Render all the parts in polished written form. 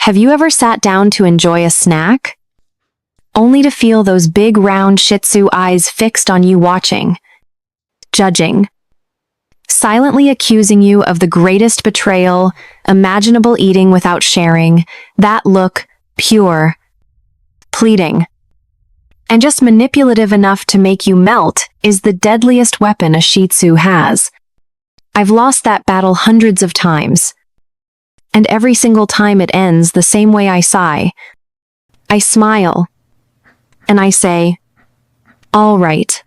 Have you ever sat down to enjoy a snack, only to feel those big round Shih Tzu eyes fixed on you watching, judging, silently accusing you of the greatest betrayal imaginable, eating without sharing, that look, pure, pleading, and just manipulative enough to make you melt, is the deadliest weapon a Shih Tzu has. I've lost that battle hundreds of times, and every single time it ends the same way. I sigh, I smile, and I say, all right,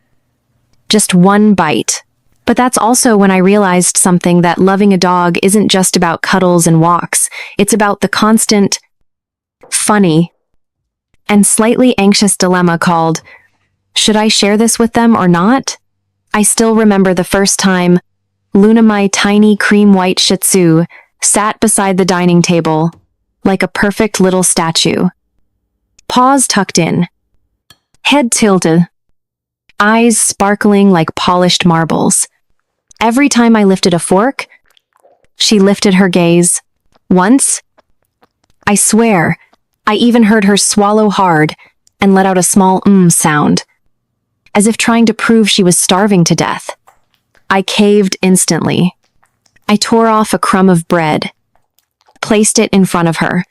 just one bite. But that's also when I realized something, that loving a dog isn't just about cuddles and walks. It's about the constant, funny, and slightly anxious dilemma called, should I share this with them or not? I still remember the first time Luna, my tiny cream-white Shih Tzu, sat beside the dining table, like a perfect little statue. Paws tucked in, head tilted, eyes sparkling like polished marbles. Every time I lifted a fork, she lifted her gaze. Once, I swear, I even heard her swallow hard and let out a small sound, as if trying to prove she was starving to death. I caved instantly. I tore off a crumb of bread, placed it in front of her,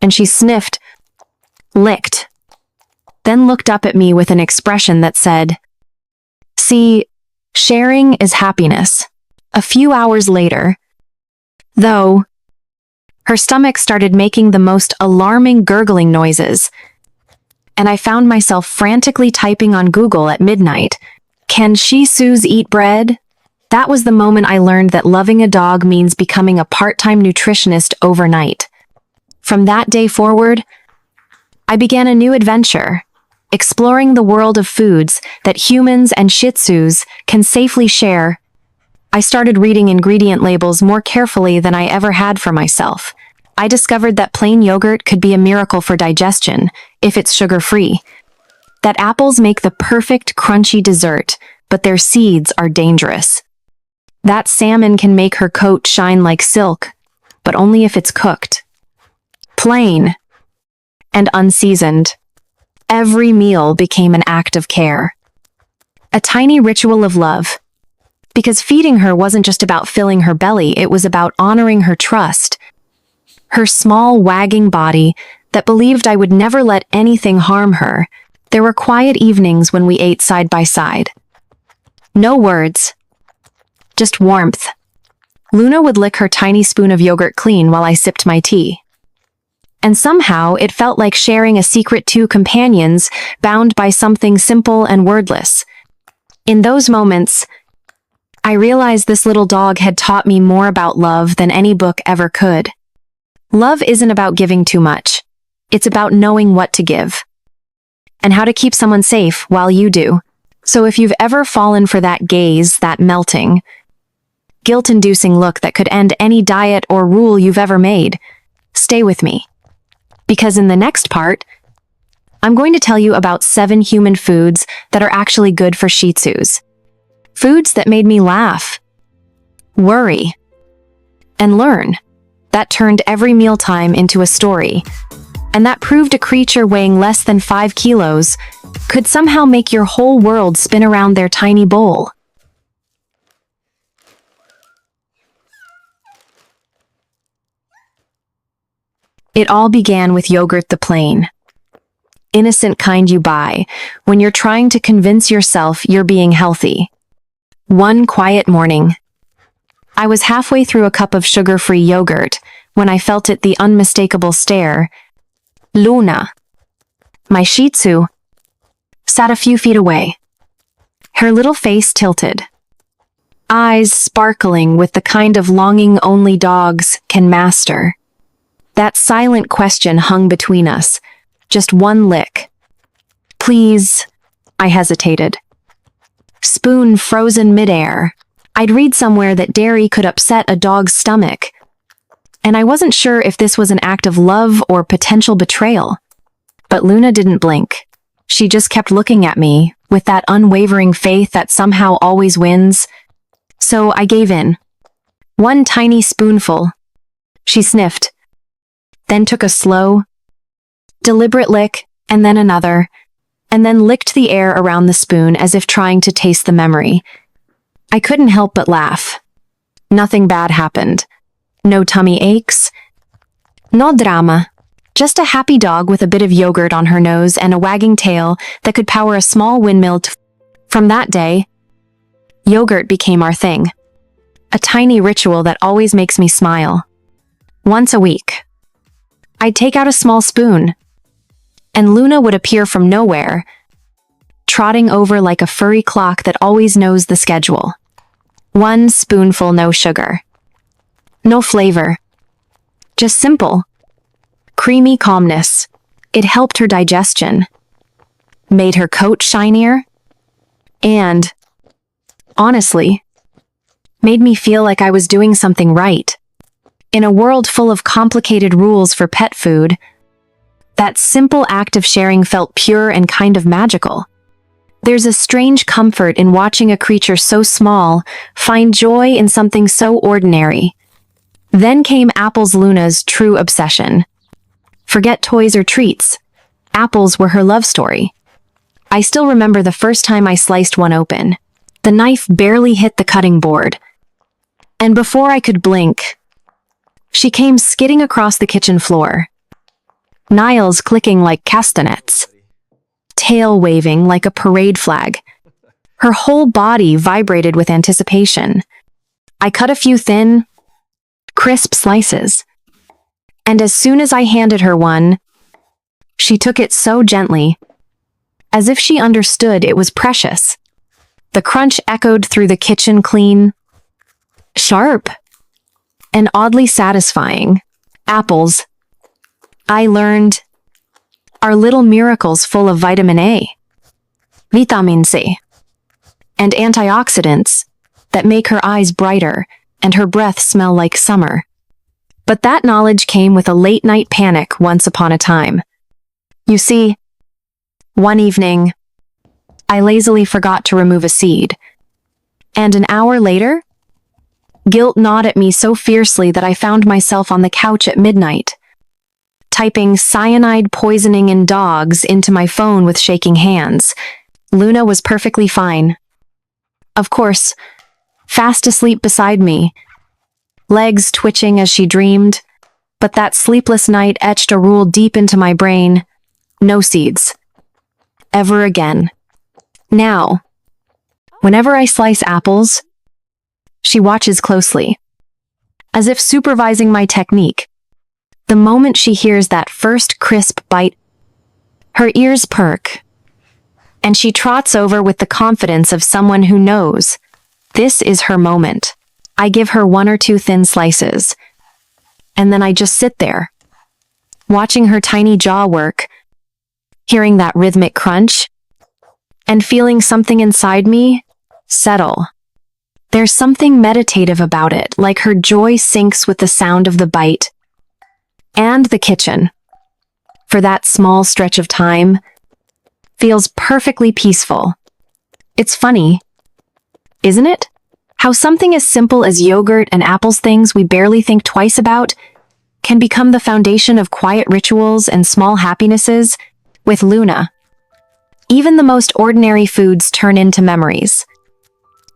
and she sniffed, licked, then looked up at me with an expression that said, see, sharing is happiness. A few hours later, though, her stomach started making the most alarming gurgling noises, and I found myself frantically typing on Google at midnight, can Shih Tzus eat bread? That was the moment I learned that loving a dog means becoming a part-time nutritionist overnight. From that day forward, I began a new adventure, exploring the world of foods that humans and Shih Tzus can safely share. I started reading ingredient labels more carefully than I ever had for myself. I discovered that plain yogurt could be a miracle for digestion if it's sugar-free. That apples make the perfect crunchy dessert, but their seeds are dangerous. That salmon can make her coat shine like silk, but only if it's cooked, plain, and unseasoned. Every meal became an act of care, a tiny ritual of love, because feeding her wasn't just about filling her belly, it was about honoring her trust, her small wagging body that believed I would never let anything harm her. There were quiet evenings when we ate side by side. No words, just warmth. Luna would lick her tiny spoon of yogurt clean while I sipped my tea. And somehow it felt like sharing a secret, two companions bound by something simple and wordless. In those moments, I realized this little dog had taught me more about love than any book ever could. Love isn't about giving too much. It's about knowing what to give, and how to keep someone safe while you do. So if you've ever fallen for that gaze, that melting, guilt-inducing look that could end any diet or rule you've ever made, stay with me. Because in the next part, I'm going to tell you about 7 human foods that are actually good for Shih Tzus. Foods that made me laugh, worry, and learn. That turned every mealtime into a story. And that proved a creature weighing less than 5 kilos could somehow make your whole world spin around their tiny bowl. It all began with yogurt, the plain, innocent kind you buy when you're trying to convince yourself you're being healthy. One quiet morning, I was halfway through a cup of sugar-free yogurt when I felt it, the unmistakable stare. Luna, my Shih Tzu, sat a few feet away, her little face tilted, eyes sparkling with the kind of longing only dogs can master. That silent question hung between us, just one lick. Please, I hesitated. Spoon frozen midair. I'd read somewhere that dairy could upset a dog's stomach, and I wasn't sure if this was an act of love or potential betrayal. But Luna didn't blink. She just kept looking at me with that unwavering faith that somehow always wins. So I gave in. One tiny spoonful. She sniffed, then took a slow, deliberate lick, and then another, and then licked the air around the spoon as if trying to taste the memory. I couldn't help but laugh. Nothing bad happened. No tummy aches. No drama. Just a happy dog with a bit of yogurt on her nose and a wagging tail that could power a small windmill. From that day, yogurt became our thing. A tiny ritual that always makes me smile. Once a week, I'd take out a small spoon, and Luna would appear from nowhere, trotting over like a furry clock that always knows the schedule. One spoonful, no sugar. No flavor. Just simple, creamy calmness. It helped her digestion, made her coat shinier, and, honestly, made me feel like I was doing something right. In a world full of complicated rules for pet food, that simple act of sharing felt pure and kind of magical. There's a strange comfort in watching a creature so small find joy in something so ordinary. Then came Apple's Luna's true obsession. Forget toys or treats. Apples were her love story. I still remember the first time I sliced one open. The knife barely hit the cutting board. And before I could blink, she came skidding across the kitchen floor. Nails clicking like castanets. Tail waving like a parade flag. Her whole body vibrated with anticipation. I cut a few thin, crisp slices. And as soon as I handed her one, she took it so gently, as if she understood it was precious. The crunch echoed through the kitchen, clean, sharp, and oddly satisfying. Apples, I learned, are little miracles full of vitamin A, vitamin C, and antioxidants that make her eyes brighter and her breath smell like summer. But that knowledge came with a late-night panic once upon a time. You see, one evening, I lazily forgot to remove a seed, and an hour later, guilt gnawed at me so fiercely that I found myself on the couch at midnight, typing cyanide poisoning in dogs into my phone with shaking hands. Luna was perfectly fine. Of course, fast asleep beside me, legs twitching as she dreamed, but that sleepless night etched a rule deep into my brain: no seeds. Ever again. Now, whenever I slice apples, she watches closely, as if supervising my technique. The moment she hears that first crisp bite, her ears perk, and she trots over with the confidence of someone who knows this is her moment. I give her one or two thin slices, and then I just sit there, watching her tiny jaw work, hearing that rhythmic crunch, and feeling something inside me settle. There's something meditative about it, like her joy syncs with the sound of the bite. And the kitchen, for that small stretch of time, feels perfectly peaceful. It's funny, isn't it? How something as simple as yogurt and apples, things we barely think twice about, can become the foundation of quiet rituals and small happinesses. With Luna, even the most ordinary foods turn into memories.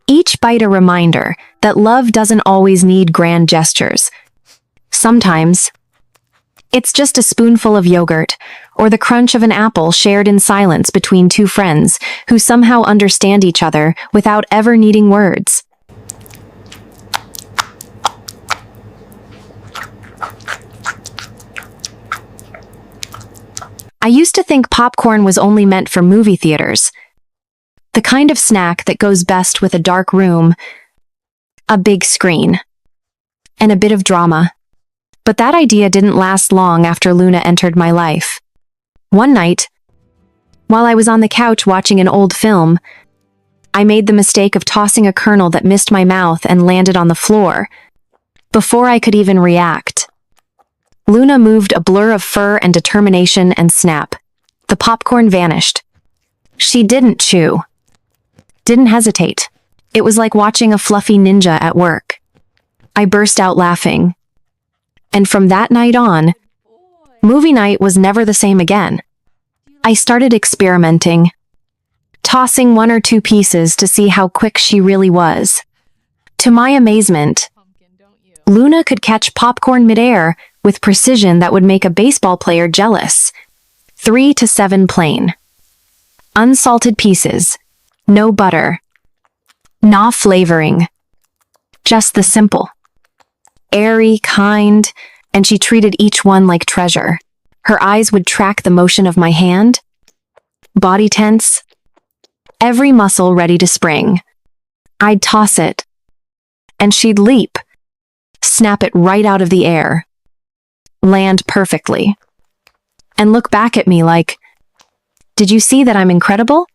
Each bite a reminder that love doesn't always need grand gestures. Sometimes, it's just a spoonful of yogurt, or the crunch of an apple shared in silence between two friends who somehow understand each other without ever needing words. I used to think popcorn was only meant for movie theaters. The kind of snack that goes best with a dark room, a big screen, and a bit of drama. But that idea didn't last long after Luna entered my life. One night, while I was on the couch watching an old film, I made the mistake of tossing a kernel that missed my mouth and landed on the floor. Before I could even react, Luna moved a blur of fur and determination, and snap. The popcorn vanished. She didn't chew. Didn't hesitate. It was like watching a fluffy ninja at work. I burst out laughing. And from that night on, Movie night was never the same again. I started experimenting, tossing one or two pieces to see how quick she really was. To my amazement, Luna could catch popcorn midair with precision that would make a baseball player jealous. 3 to 7 plain. Unsalted pieces. No butter. No flavoring. Just the simple. Airy, kind, and she treated each one like treasure. Her eyes would track the motion of my hand. Body tense. Every muscle ready to spring. I'd toss it. And she'd leap. Snap it right out of the air. Land perfectly. And look back at me like, "Did you see that I'm incredible?"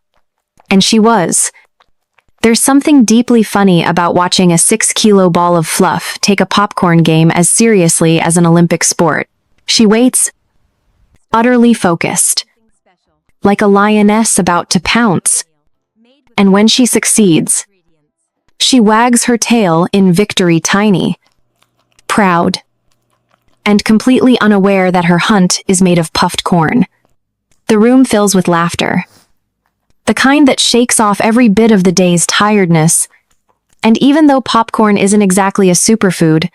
And she was. There's something deeply funny about watching a 6-kilo ball of fluff take a popcorn game as seriously as an Olympic sport. She waits, utterly focused, like a lioness about to pounce. And when she succeeds, she wags her tail in victory tiny, proud, and completely unaware that her hunt is made of puffed corn. The room fills with laughter. The kind that shakes off every bit of the day's tiredness. And even though popcorn isn't exactly a superfood,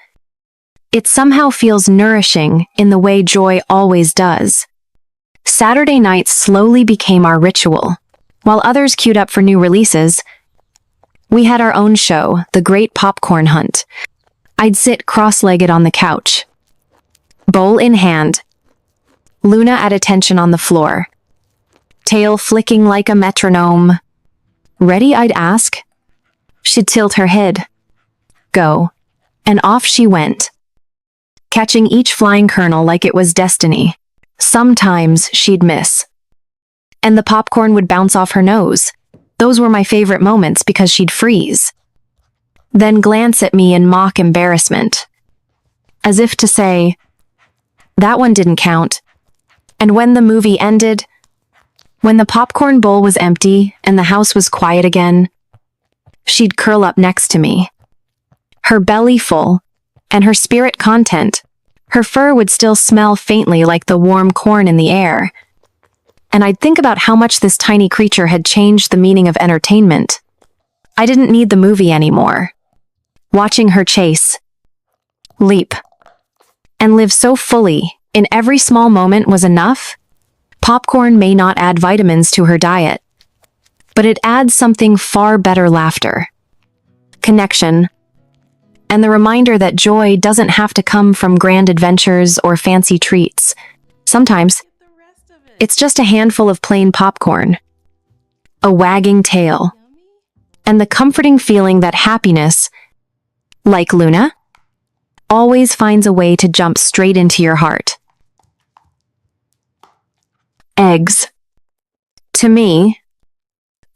it somehow feels nourishing in the way joy always does. Saturday nights slowly became our ritual. While others queued up for new releases, we had our own show, The Great Popcorn Hunt. I'd sit cross-legged on the couch, bowl in hand, Luna at attention on the floor, tail flicking like a metronome. "Ready?" I'd ask. She'd tilt her head. Go. And off she went, catching each flying kernel like it was destiny. Sometimes she'd miss, and the popcorn would bounce off her nose. Those were my favorite moments because she'd freeze, then glance at me in mock embarrassment, as if to say, "That one didn't count." And when the movie ended, when the popcorn bowl was empty and the house was quiet again, she'd curl up next to me, her belly full, and her spirit content. Her fur would still smell faintly like the warm corn in the air. And I'd think about how much this tiny creature had changed the meaning of entertainment. I didn't need the movie anymore. Watching her chase, leap, and live so fully in every small moment was enough. Popcorn may not add vitamins to her diet, but it adds something far better: laughter, connection, and the reminder that joy doesn't have to come from grand adventures or fancy treats. Sometimes, it's just a handful of plain popcorn, a wagging tail, and the comforting feeling that happiness, like Luna, always finds a way to jump straight into your heart. Eggs, to me,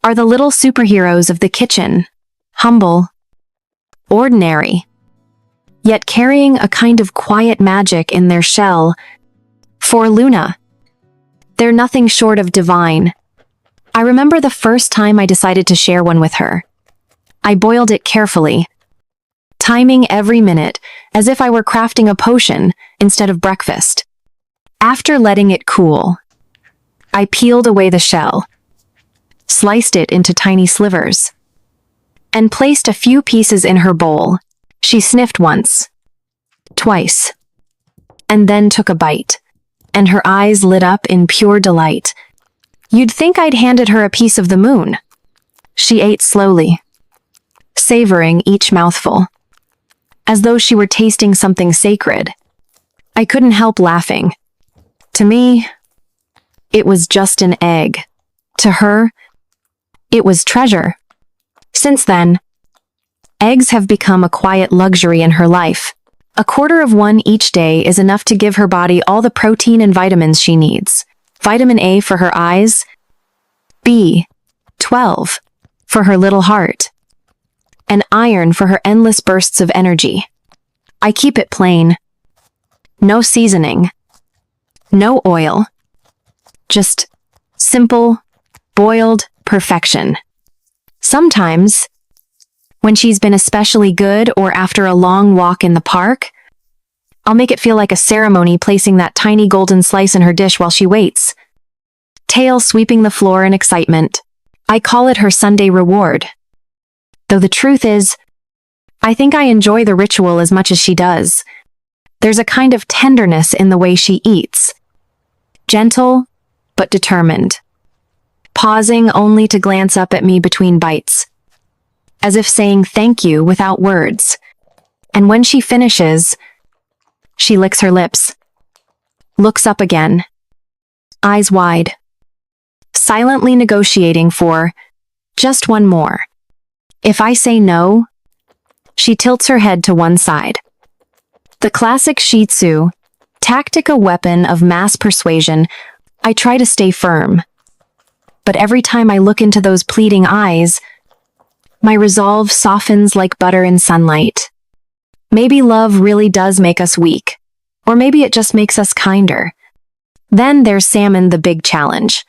are the little superheroes of the kitchen, humble, ordinary, yet carrying a kind of quiet magic in their shell. For Luna, they're nothing short of divine. I remember the first time I decided to share one with her. I boiled it carefully, timing every minute as if I were crafting a potion instead of breakfast. After letting it cool, I peeled away the shell, sliced it into tiny slivers, and placed a few pieces in her bowl. She sniffed once, twice, and then took a bite, and her eyes lit up in pure delight. You'd think I'd handed her a piece of the moon. She ate slowly, savoring each mouthful, as though she were tasting something sacred. I couldn't help laughing. To me, it was just an egg. To her, it was treasure. Since then, eggs have become a quiet luxury in her life. A quarter of one each day is enough to give her body all the protein and vitamins she needs. Vitamin A for her eyes, B12 for her little heart, and iron for her endless bursts of energy. I keep it plain. No seasoning, no oil, just simple, boiled perfection. Sometimes, when she's been especially good or after a long walk in the park, I'll make it feel like a ceremony, placing that tiny golden slice in her dish while she waits. Tail sweeping the floor in excitement. I call it her Sunday reward. Though the truth is, I think I enjoy the ritual as much as she does. There's a kind of tenderness in the way she eats. Gentle, but determined. Pausing only to glance up at me between bites. As if saying thank you without words. And when she finishes, she licks her lips. Looks up again. Eyes wide. Silently negotiating for just one more. If I say no, she tilts her head to one side. The classic Shih Tzu, tactic, weapon of mass persuasion, I try to stay firm. But every time I look into those pleading eyes, my resolve softens like butter in sunlight. Maybe love really does make us weak, or maybe it just makes us kinder. Then there's Salmon, the big challenge.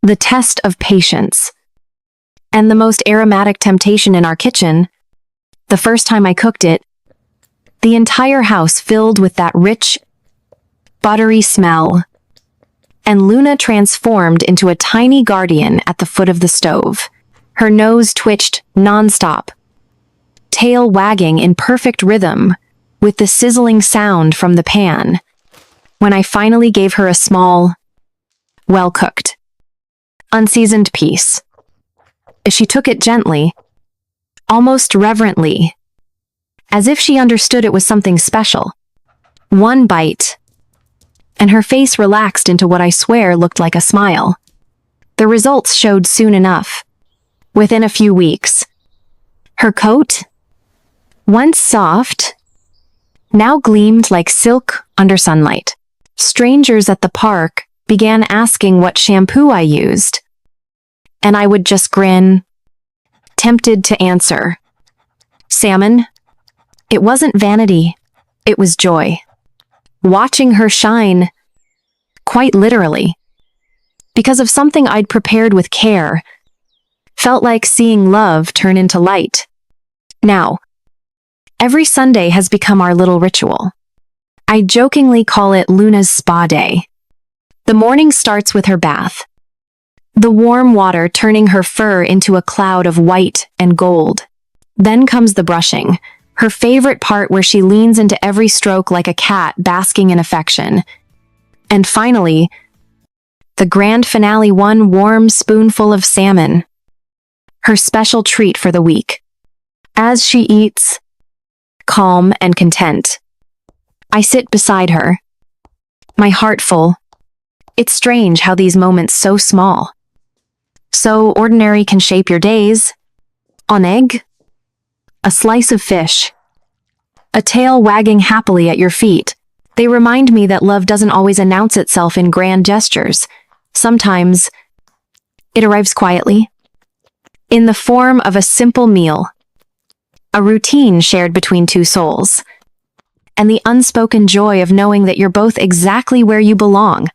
The test of patience. And the most aromatic temptation in our kitchen. The first time I cooked it, the entire house filled with that rich, buttery smell. And Luna transformed into a tiny guardian at the foot of the stove. Her nose twitched nonstop, tail wagging in perfect rhythm with the sizzling sound from the pan. When I finally gave her a small, well-cooked, unseasoned piece, she took it gently, almost reverently, as if she understood it was something special. One bite, and her face relaxed into what I swear looked like a smile. The results showed soon enough. Within a few weeks, her coat, once soft, now gleamed like silk under sunlight. Strangers at the park began asking what shampoo I used, and I would just grin, tempted to answer, Salmon. It wasn't vanity, it was joy. Watching her shine, quite literally, because of something I'd prepared with care, felt like seeing love turn into light. Now, every Sunday has become our little ritual. I jokingly call it Luna's spa day. The morning starts with her bath. The warm water turning her fur into a cloud of white and gold. Then comes the brushing, her favorite part where she leans into every stroke like a cat basking in affection. And finally, the grand finale, one warm spoonful of salmon. Her special treat for the week. As she eats, calm and content, I sit beside her, my heart full. It's strange how these moments so small, so ordinary can shape your days. An egg, a slice of fish, a tail wagging happily at your feet. They remind me that love doesn't always announce itself in grand gestures. Sometimes it arrives quietly, in the form of a simple meal, a routine shared between two souls, and the unspoken joy of knowing that you're both exactly where you belong.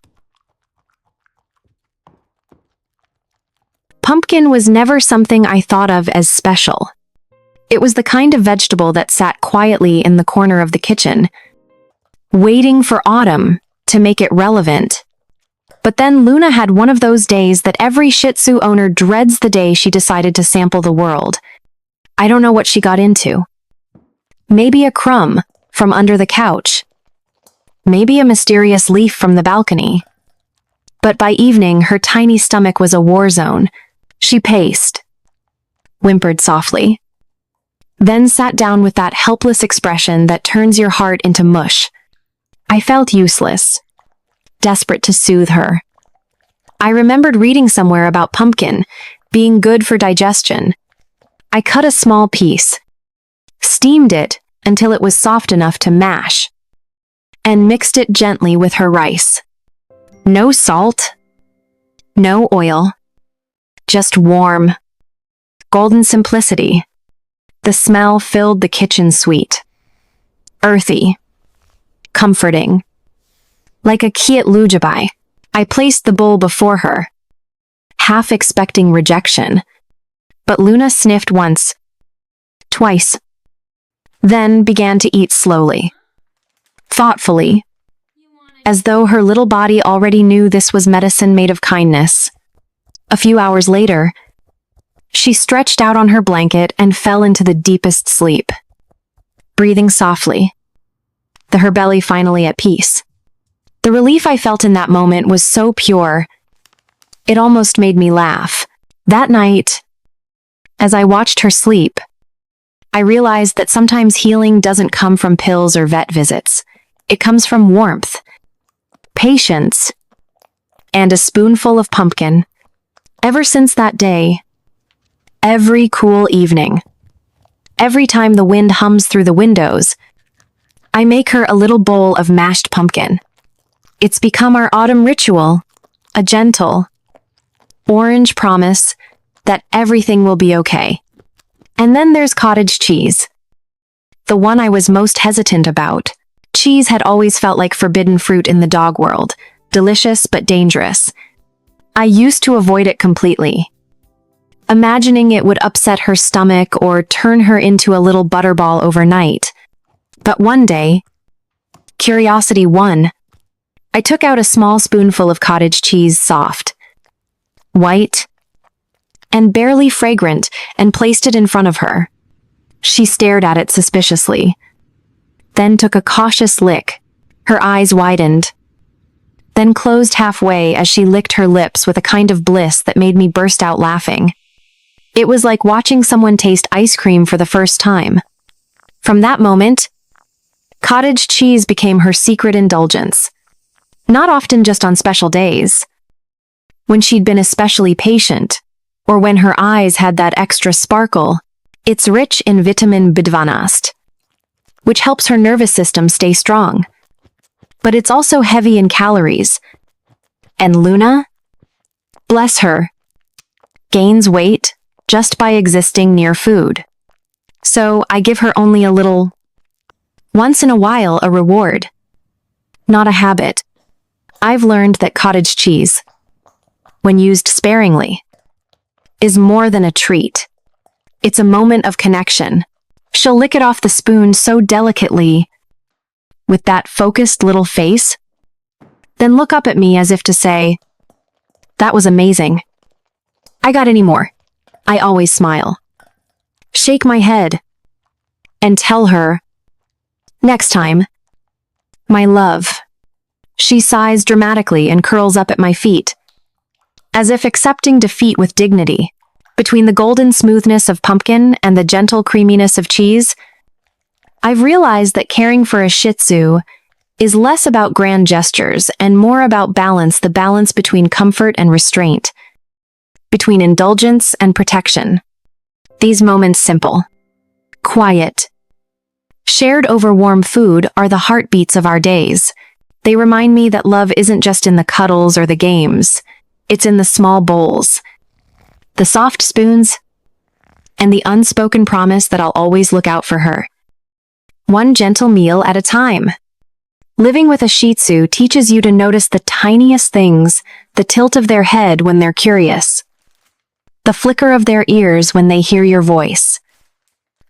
Pumpkin was never something I thought of as special. It was the kind of vegetable that sat quietly in the corner of the kitchen, waiting for autumn to make it relevant. But then Luna had one of those days that every Shih Tzu owner dreads, the day she decided to sample the world. I don't know what she got into. Maybe a crumb from under the couch. Maybe a mysterious leaf from the balcony. But by evening, her tiny stomach was a war zone. She paced, whimpered softly, then sat down with that helpless expression that turns your heart into mush. I felt useless, desperate to soothe her. I remembered reading somewhere about pumpkin being good for digestion. I cut a small piece, steamed it until it was soft enough to mash, and mixed it gently with her rice. No salt, no oil, just warm, golden simplicity. The smell filled the kitchen suite. Earthy, comforting. Like a kiat lullaby, I placed the bowl before her, half expecting rejection. But Luna sniffed once, twice, then began to eat slowly. thoughtfully, as though her little body already knew this was medicine made of kindness. A few hours later, she stretched out on her blanket and fell into the deepest sleep, breathing softly, her belly finally at peace. The relief I felt in that moment was so pure, it almost made me laugh. That night, as I watched her sleep, I realized that sometimes healing doesn't come from pills or vet visits. It comes from warmth, patience, and a spoonful of pumpkin. Ever since that day, every cool evening, every time the wind hums through the windows, I make her a little bowl of mashed pumpkin. It's become our autumn ritual, a gentle, orange promise that everything will be okay. And then there's cottage cheese, the one I was most hesitant about. Cheese had always felt like forbidden fruit in the dog world, delicious but dangerous. I used to avoid it completely, imagining it would upset her stomach or turn her into a little butterball overnight. But one day, curiosity won. I took out a small spoonful of cottage cheese, soft, white, and barely fragrant, and placed it in front of her. She stared at it suspiciously, then took a cautious lick. Her eyes widened, then closed halfway as she licked her lips with a kind of bliss that made me burst out laughing. It was like watching someone taste ice cream for the first time. From that moment, cottage cheese became her secret indulgence. Not often just on special days, when she'd been especially patient, or when her eyes had that extra sparkle. It's rich in vitamin B12, which helps her nervous system stay strong. But it's also heavy in calories. And Luna, bless her, gains weight just by existing near food. So I give her only a little, once in a while, a reward, not a habit. I've learned that cottage cheese, when used sparingly, is more than a treat. It's a moment of connection. She'll lick it off the spoon so delicately, with that focused little face, then look up at me as if to say, "That was amazing. I got any more?" I always smile, shake my head, and tell her, "Next time, my love." She sighs dramatically and curls up at my feet, as if accepting defeat with dignity. Between the golden smoothness of pumpkin and the gentle creaminess of cheese, I've realized that caring for a Shih Tzu is less about grand gestures and more about balance, the balance between comfort and restraint, between indulgence and protection. These moments, simple, quiet, shared over warm food, are the heartbeats of our days. They remind me that love isn't just in the cuddles or the games. It's in the small bowls, the soft spoons, and the unspoken promise that I'll always look out for her. One gentle meal at a time. Living with a Shih Tzu teaches you to notice the tiniest things, the tilt of their head when they're curious, the flicker of their ears when they hear your voice,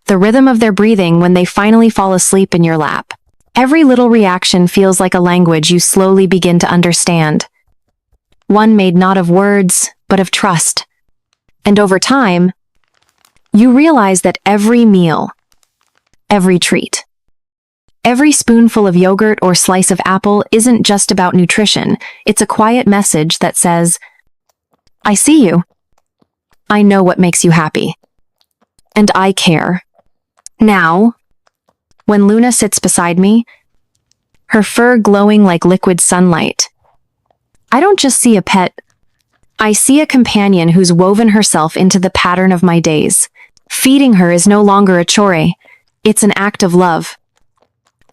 the rhythm of their breathing when they finally fall asleep in your lap. Every little reaction feels like a language you slowly begin to understand. One made not of words, but of trust. And over time, you realize that every meal, every treat, every spoonful of yogurt or slice of apple isn't just about nutrition. It's a quiet message that says, "I see you. I know what makes you happy. And I care." Now, when Luna sits beside me, her fur glowing like liquid sunlight, I don't just see a pet. I see a companion who's woven herself into the pattern of my days. Feeding her is no longer a chore. It's an act of love.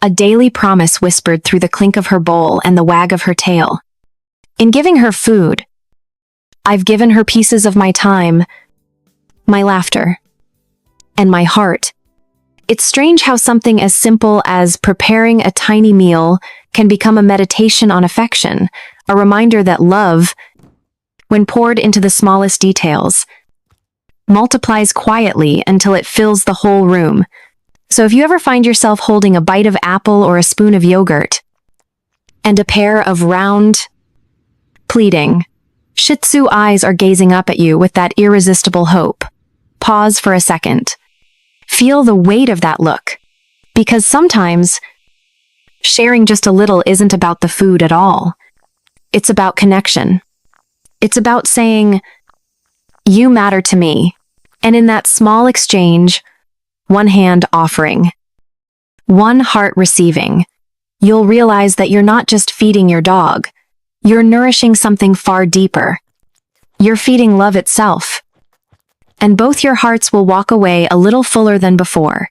A daily promise whispered through the clink of her bowl and the wag of her tail. In giving her food, I've given her pieces of my time, my laughter, and my heart. It's strange how something as simple as preparing a tiny meal can become a meditation on affection, a reminder that love, when poured into the smallest details, multiplies quietly until it fills the whole room. So if you ever find yourself holding a bite of apple or a spoon of yogurt, and a pair of round, pleading, Shih Tzu eyes are gazing up at you with that irresistible hope, pause for a second. Feel the weight of that look. Because sometimes, sharing just a little isn't about the food at all. It's about connection. It's about saying, you matter to me. And in that small exchange, one hand offering, one heart receiving, you'll realize that you're not just feeding your dog. You're nourishing something far deeper. You're feeding love itself. And both your hearts will walk away a little fuller than before.